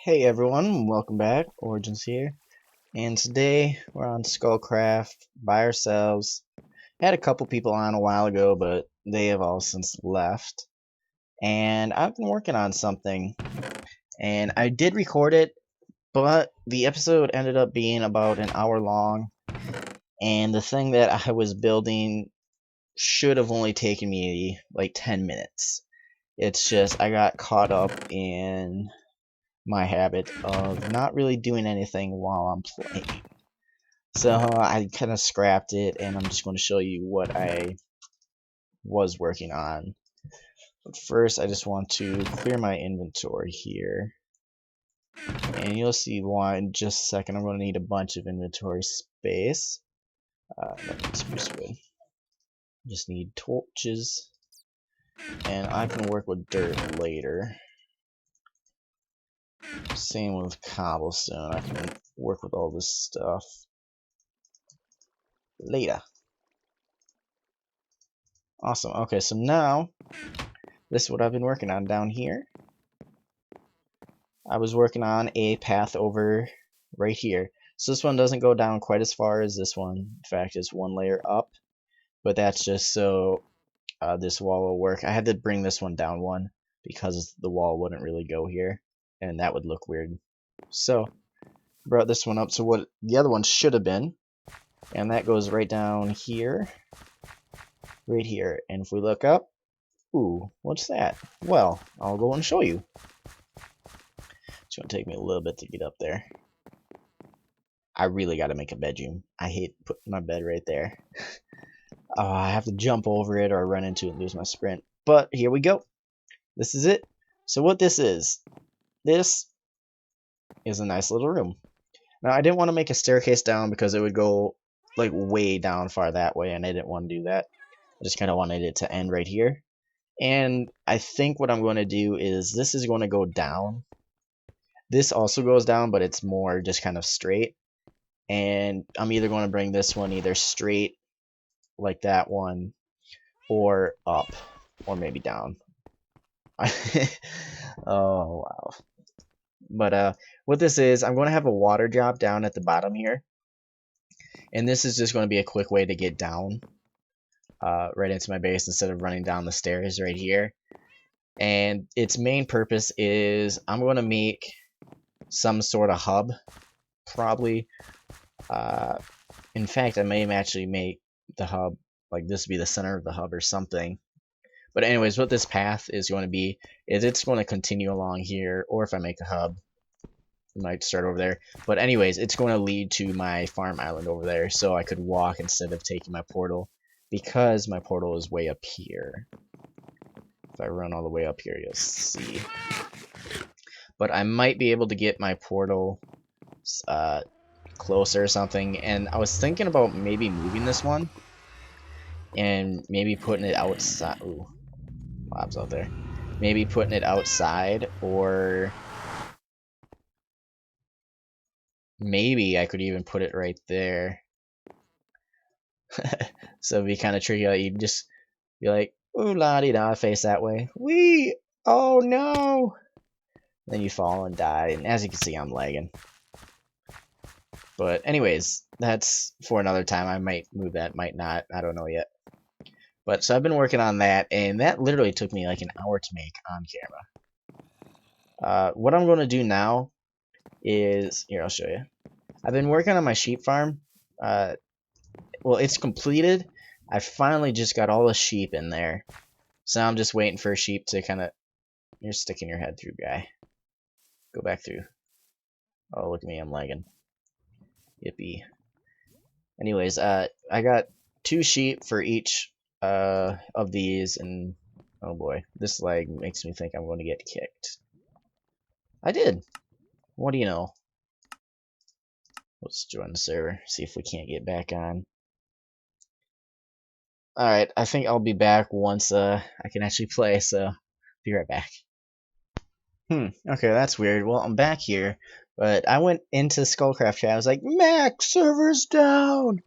Hey everyone, welcome back. Originz here, and today we're on ScullCraft by ourselves. Had a couple people on a while ago, but they have all since left. And I've been working on something, and I did record it, but the episode ended up being about an hour long, and the thing that I was building should have only taken me like 10 minutes. It's just I got caught up in my habit of not really doing anything while I'm playing. So I kind of scrapped it, and I'm just going to show you what I was working on. But first, I just want to clear my inventory here. And you'll see why in just a second. I'm going to need a bunch of inventory space. I need spruce wood. Just need torches. And I can work with dirt later. Same with cobblestone. I can work with all this stuff later. Awesome. Okay, so now this is what I've been working on down here. I was working on a path over right here. So this one doesn't go down quite as far as this one. In fact, it's one layer up. But that's just so this wall will work. I had to bring this one down one because the wall wouldn't really go here. And that would look weird. So brought this one up to what the other one should have been. And that goes right down here. Right here. And if we look up, ooh, what's that? Well, I'll go and show you. It's going to take me a little bit to get up there. I really got to make a bedroom. I hate putting my bed right there. I have to jump over it or run into it and lose my sprint. But here we go. This is it. So what this is a nice little room. Now, I didn't want to make a staircase down because it would go like way down far that way, and I didn't want to do that. I just kind of wanted it to end right here. And I think what I'm going to do is this is going to go down. This also goes down, but it's more just kind of straight. And I'm either going to bring this one either straight like that one or up or maybe down. Oh wow. But what this is, I'm going to have a water drop down at the bottom here, and this is just going to be a quick way to get down right into my base instead of running down the stairs right here. And its main purpose is I'm going to make some sort of hub, probably. In fact, I may actually make the hub like this be the center of the hub or something. But anyways, what this path is going to be is it's going to continue along here, or if I make a hub, I might start over there. But anyways, it's going to lead to my farm island over there, so I could walk instead of taking my portal, because my portal is way up here. If I run all the way up here, you'll see. But I might be able to get my portal closer or something, and I was thinking about maybe moving this one and maybe putting it outside. Ooh, mobs out there. Maybe putting it outside, or maybe I could even put it right there. So it'd be kind of tricky. Like, you'd just be like, ooh la di da, face that way. Wee! Oh no! Then you fall and die, and as you can see, I'm lagging. But anyways, that's for another time. I might move that, might not. I don't know yet. But so I've been working on that, and that literally took me like an hour to make on camera. What I'm going to do now is, here, I'll show you. I've been working on my sheep farm. Well, it's completed. I finally just got all the sheep in there. So now I'm just waiting for a sheep to kind of... You're sticking your head through, guy. Go back through. Oh, look at me, I'm lagging. Yippee. Anyways, I got 2 sheep for each of these, and oh boy, this lag makes me think I'm going to get kicked. I did. What do you know? Let's join the server, see if we can't get back on. Alright, I think I'll be back once I can actually play, so be right back. Okay, that's weird. Well, I'm back here, but I went into ScullCraft chat. I was like, Mac, server's down!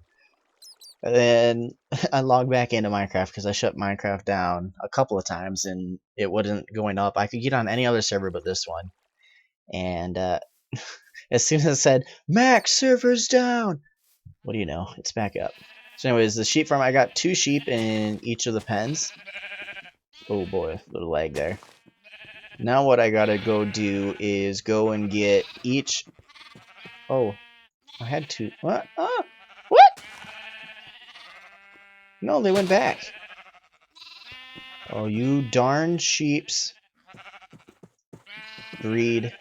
And then I logged back into Minecraft because I shut Minecraft down a couple of times and it wasn't going up. I could get on any other server but this one. And as soon as it said, Max, server's down, what do you know? It's back up. So anyways, the sheep farm, I got 2 sheep in each of the pens. Oh boy, little lag there. Now what I gotta go do is go and get each... Oh, I had 2... What? What? No, they went back. Oh, you darn sheeps. Breed.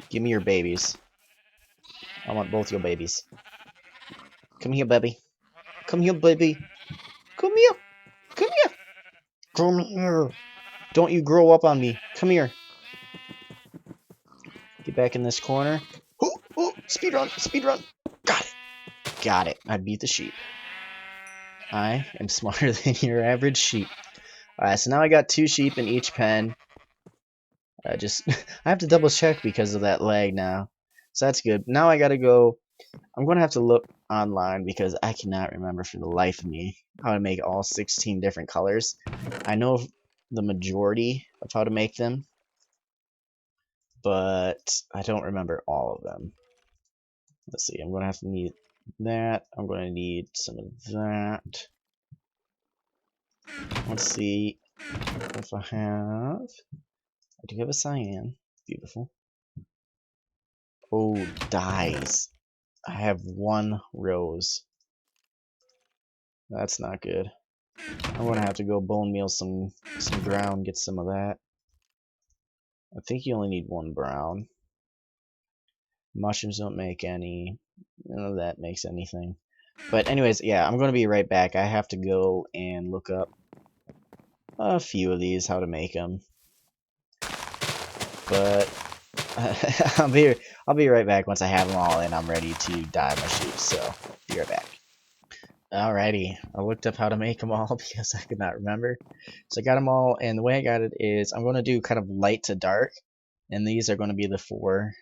Give me your babies. I want both your babies. Come here, baby. Come here, baby. Come here. Come here. Come here. Don't you grow up on me. Come here. Get back in this corner. Oh, speed run. Speed run. Got it. Got it. I beat the sheep. I am smarter than your average sheep. Alright, so now I got 2 sheep in each pen. I have to double check because of that lag now. So that's good. Now I gotta go. I'm gonna have to look online because I cannot remember for the life of me how to make all 16 different colors. I know the majority of how to make them, but I don't remember all of them. Let's see, I'm gonna have to need that. I'm gonna need some of that. Let's see if I have... I do have a cyan. Beautiful. Oh, dyes. I have 1 rose. That's not good. I'm gonna have to go bone meal some brown, get some of that. I think you only need 1 brown. Mushrooms don't make any. None of that makes anything. But anyways, yeah, I'm gonna be right back. I have to go and look up a few of these, how to make them. But I'll be right back once I have them all and I'm ready to dye my sheep. So be right back. Alrighty, I looked up how to make them all because I could not remember. So I got them all, and the way I got it is I'm going to do kind of light to dark, and these are going to be the 4.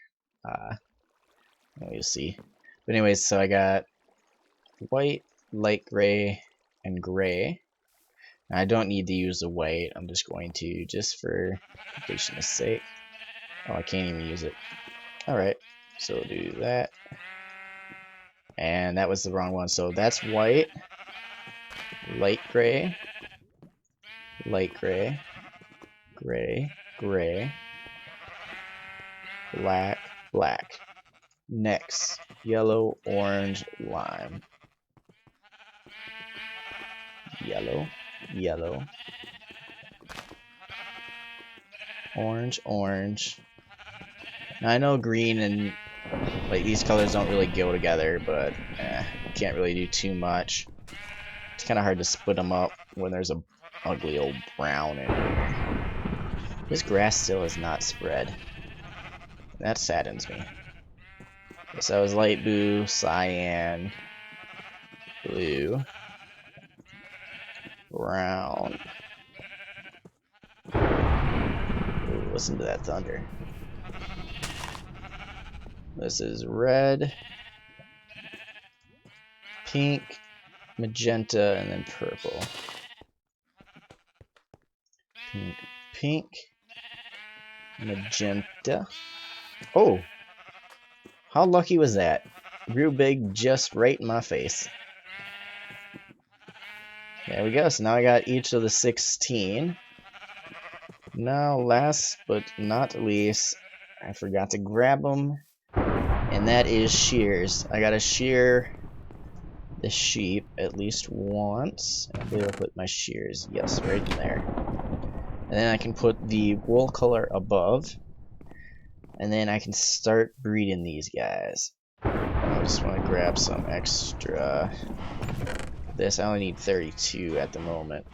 You'll see. But anyways, so I got white, light gray, and gray. Now, I don't need to use the white. I'm just going to, just for completion's sake. Oh, I can't even use it. Alright, so we'll do that. And that was the wrong one. So that's white, light gray, gray, gray, black, black. Next, yellow, orange, lime. Yellow, yellow. Orange, orange. Now I know green and like these colors don't really go together, but can't really do too much. It's kind of hard to split them up when there's a ugly old brown in it. This grass still is not spread. That saddens me. So that was light blue, cyan, blue, brown. Ooh, listen to that thunder. This is red, pink, magenta, and then purple. Pink, pink, magenta. Oh! How lucky was that? Grew big just right in my face. There we go. So now I got each of the 16. Now, last but not least, I forgot to grab them, and that is shears. I gotta shear the sheep at least once. I believe I'll put my shears, yes, right in there. And then I can put the wool color above, and then I can start breeding these guys. I just want to grab some extra. I only need 32 at the moment.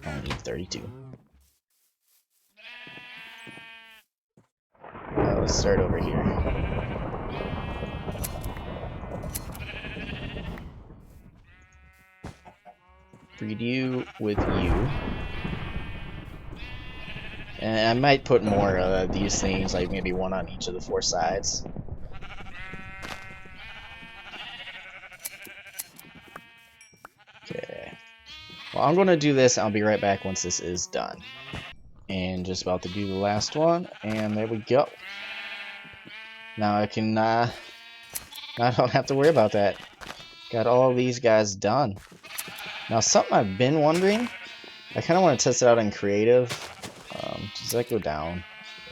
I only need 32. Let's start over here. Breed you with you. And I might put more of these things, like maybe 1 on each of the 4 sides. Okay. Well, I'm going to do this, and I'll be right back once this is done. And just about to do the last one, and there we go. Now I can, I don't have to worry about that. Got all these guys done. Now something I've been wondering, I kind of want to test it out in creative. Does that go down?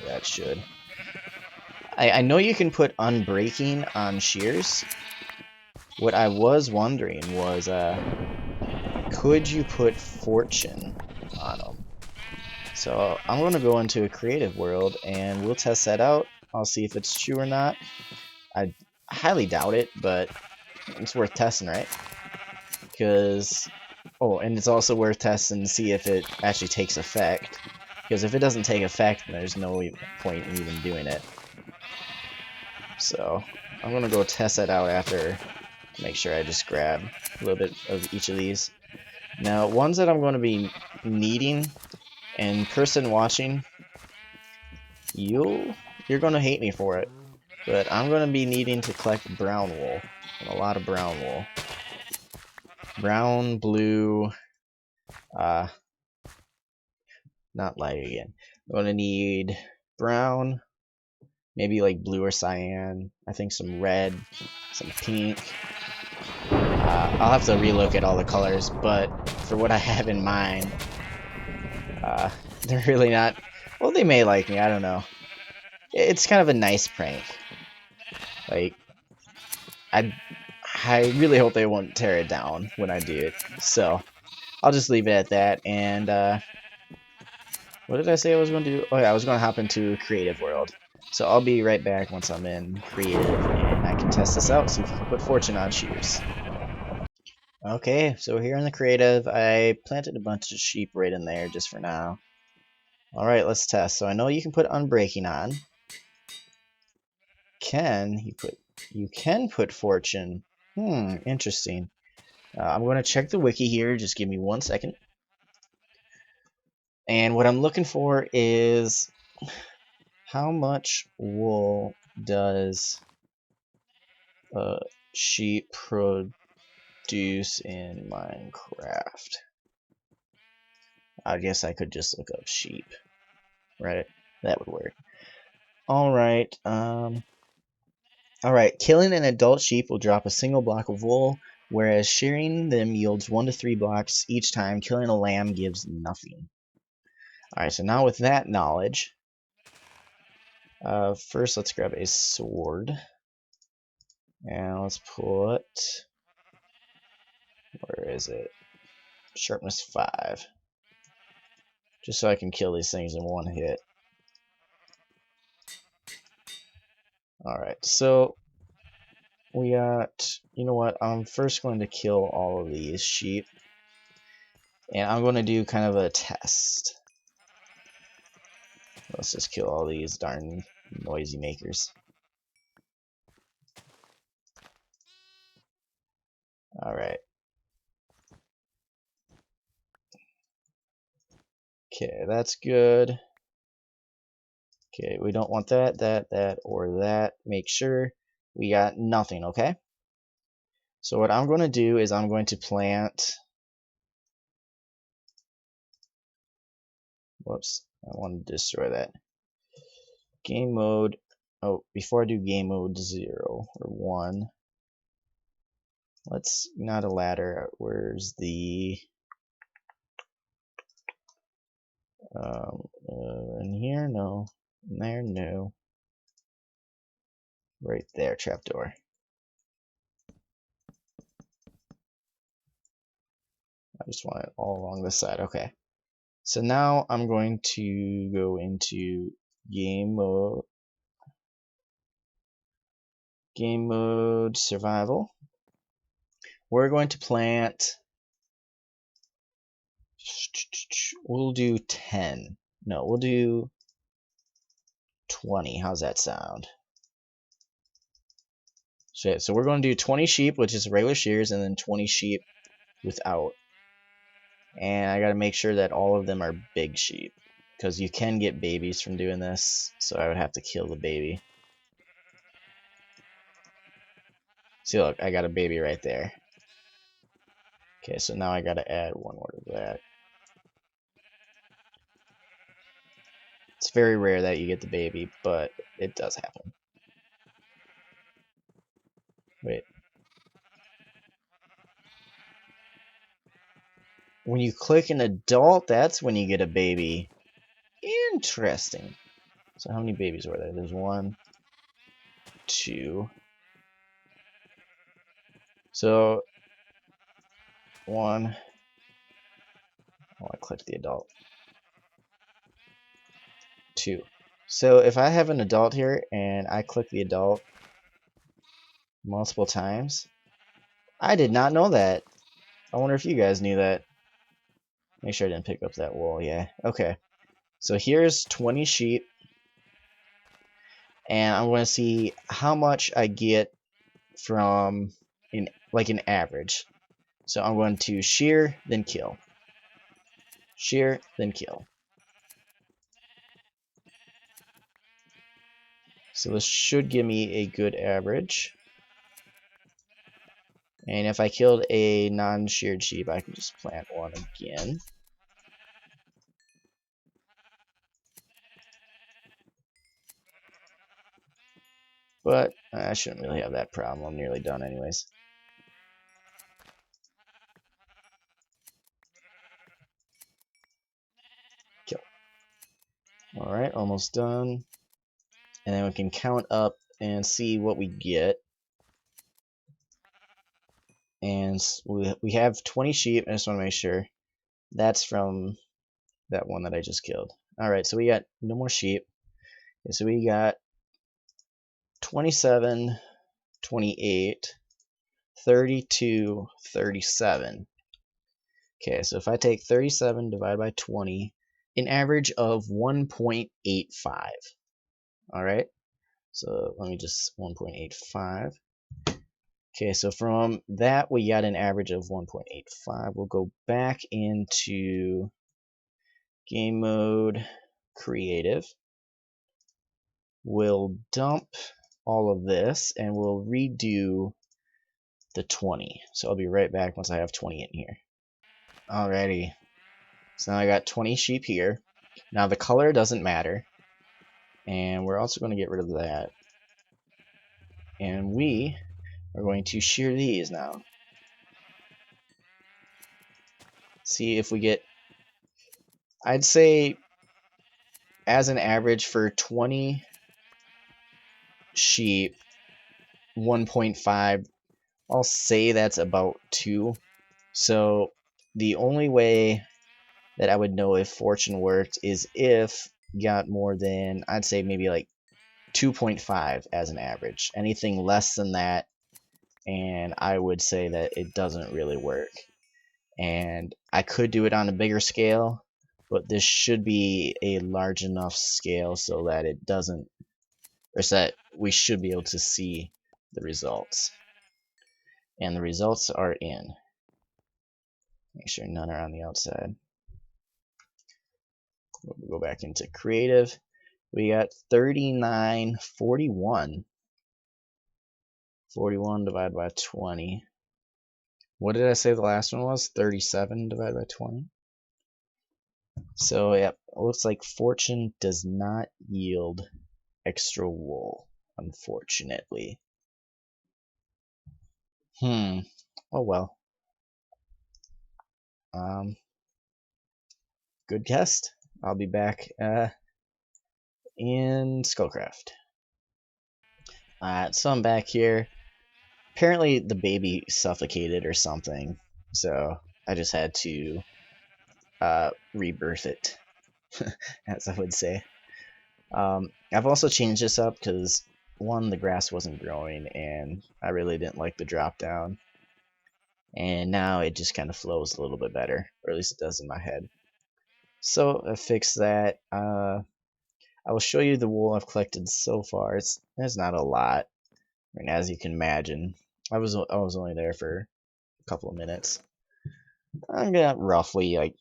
Yeah, it should. I know you can put unbreaking on shears. What I was wondering was, could you put fortune on them? So I'm going to go into a creative world and we'll test that out. I'll see if it's true or not. I highly doubt it, but it's worth testing, right? Because, oh, and it's also worth testing to see if it actually takes effect. Because if it doesn't take effect, then there's no point in even doing it. So I'm going to go test that out after. Make sure I just grab a little bit of each of these. Now, ones that I'm going to be needing, and person watching, you're going to hate me for it, but I'm going to be needing to collect brown wool, and a lot of brown wool. Brown, blue, not light again. I'm going to need brown, maybe like blue or cyan, I think some red, some pink. I'll have to relook at all the colors, but for what I have in mind, they're really not, well, they may like me, I don't know. It's kind of a nice prank. Like, I really hope they won't tear it down when I do it. So, I'll just leave it at that. And, what did I say I was going to do? Oh yeah, I was going to hop into Creative World. So I'll be right back once I'm in Creative, and I can test this out, see if I can put fortune on shears. Okay, so here in the Creative, I planted a bunch of sheep right in there just for now. Alright, let's test. So I know you can put unbreaking on. You can put fortune. Interesting. I'm going to check the wiki here. Just give me 1 second. And what I'm looking for is how much wool does a sheep produce in Minecraft? I guess I could just look up sheep, right? That would work. Alright, alright, killing an adult sheep will drop a single block of wool, whereas shearing them yields 1 to 3 blocks each time. Killing a lamb gives nothing. Alright, so now with that knowledge, first let's grab a sword. And let's put, where is it? Sharpness 5. Just so I can kill these things in one hit. Alright, so we got, you know what, I'm first going to kill all of these sheep. And I'm going to do kind of a test. Let's just kill all these darn noisy makers. Alright. Okay, that's good. Okay, we don't want that, that, or that. Make sure we got nothing, okay? So what I'm going to do is I'm going to plant... Whoops, I want to destroy that. Game mode... Oh, before I do game mode 0 or 1, let's... Not a ladder. Where's the... in here? No. In there? No. Right there, trapdoor. I just want it all along this side. Okay. So now I'm going to go into game mode survival. We're going to plant, we'll do 10. No, we'll do 20. How's that sound? So we're going to do 20 sheep, which is regular shears, and then 20 sheep without. And I gotta make sure that all of them are big sheep, because you can get babies from doing this, so I would have to kill the baby. See, look, I got a baby right there. Okay, so now I gotta add one more to that. It's very rare that you get the baby, but it does happen. Wait. When you click an adult, that's when you get a baby. Interesting. So how many babies were there? There's 1, 2. So 1. Oh, I clicked the adult. 2. So if I have an adult here and I click the adult multiple times, I did not know that. I wonder if you guys knew that. Make sure I didn't pick up that wool. Yeah. Okay. So here's 20 sheep, and I'm going to see how much I get from an average. So I'm going to shear, then kill. Shear, then kill. So this should give me a good average. And if I killed a non-sheared sheep, I can just plant one again. But I shouldn't really have that problem. I'm nearly done anyways. Kill. Alright, almost done. And then we can count up and see what we get. And we have 20 sheep. I just want to make sure that's from that one that I just killed. Alright, so we got no more sheep. Okay, so we got 27, 28, 32, 37. Okay, so if I take 37 divided by 20, an average of 1.85. Alright, so let me just 1.85. Okay, so from that we got an average of 1.85. We'll go back into game mode, creative. We'll dump all of this and we'll redo the 20. So I'll be right back once I have 20 in here. Alrighty, so now I got 20 sheep here. Now the color doesn't matter, and we're also going to get rid of that. And we are going to shear these now. See if we get, I'd say as an average for 20 sheep, 1.5, I'll say that's about 2. So the only way that I would know if fortune worked is if you got more than, I'd say maybe like 2.5 as an average. Anything less than that, and I would say that it doesn't really work. And I could do it on a bigger scale, but this should be a large enough scale so that it doesn't, or so that we should be able to see the results. And the results are in. Make sure none are on the outside. We'll go back into creative. We got 39, 41. 41 divided by 20. What did I say the last one was? 37 divided by 20. So, yep, it looks like fortune does not yield extra wool, unfortunately. Oh well. Good guess. I'll be back in ScullCraft. So I'm back here. Apparently the baby suffocated or something, so I just had to rebirth it, as I would say. I've also changed this up because, one, the grass wasn't growing, and I really didn't like the drop down. And now it just kind of flows a little bit better, or at least it does in my head. So I fixed that. I will show you the wool I've collected so far. There's not a lot, and as you can imagine, I was only there for a couple of minutes. I got roughly like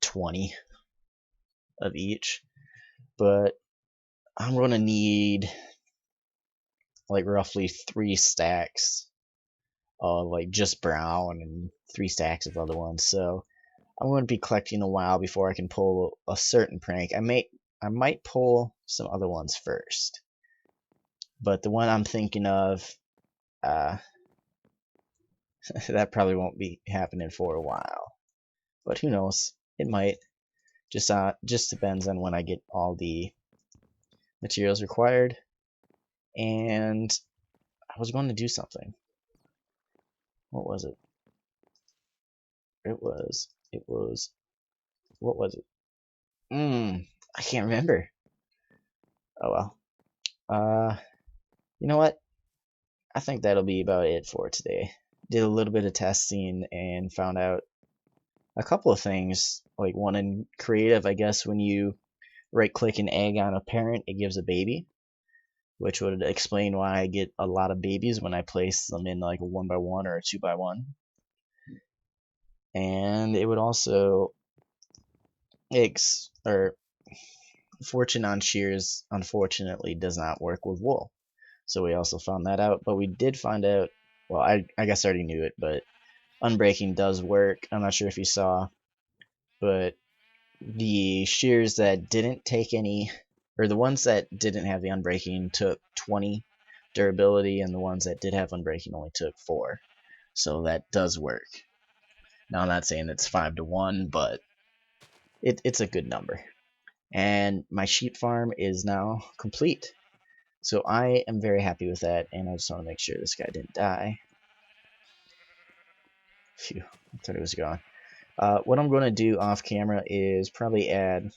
20 of each, but I'm gonna need like roughly 3 stacks of like just brown and 3 stacks of other ones. So I'm going to be collecting a while before I can pull a certain prank. I may I might pull some other ones first. But the one I'm thinking of, uh, that probably won't be happening for a while. But who knows? It might. Just depends on when I get all the materials required. And I was going to do something. What was it? What was it? I can't remember. Oh well. You know what? I think that'll be about it for today. Did a little bit of testing and found out a couple of things. Like one in creative, I guess when you right click an egg on a parent, it gives a baby, which would explain why I get a lot of babies when I place them in like a 1x1 or a 2x1. And it would also or fortune on shears unfortunately does not work with wool. So we also found that out, but we did find out, well, I guess I already knew it, but unbreaking does work. I'm not sure if you saw, but the shears that didn't take any, or the ones that didn't have the unbreaking took 20 durability, and the ones that did have unbreaking only took 4. So that does work. Now I'm not saying it's 5-to-1, but it's a good number. And my sheep farm is now complete. So I am very happy with that, and I just want to make sure this guy didn't die. Phew, I thought he was gone. What I'm going to do off camera is probably add,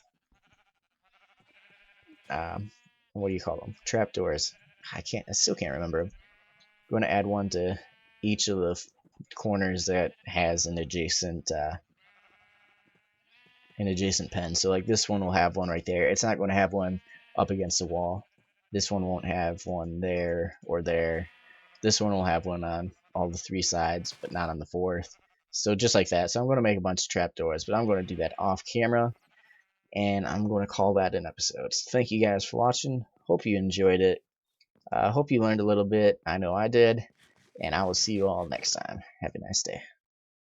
what do you call them? Trapdoors. I still can't remember. I'm going to add one to each of the corners that has an adjacent pen. So like this one will have one right there. It's not going to have one up against the wall. This one won't have one there or there. This one will have one on all the 3 sides, but not on the 4th. So just like that. So I'm going to make a bunch of trapdoors, but I'm going to do that off camera, and I'm going to call that an episode. So thank you guys for watching. Hope you enjoyed it. Hope you learned a little bit. I know I did, and I will see you all next time. Have a nice day.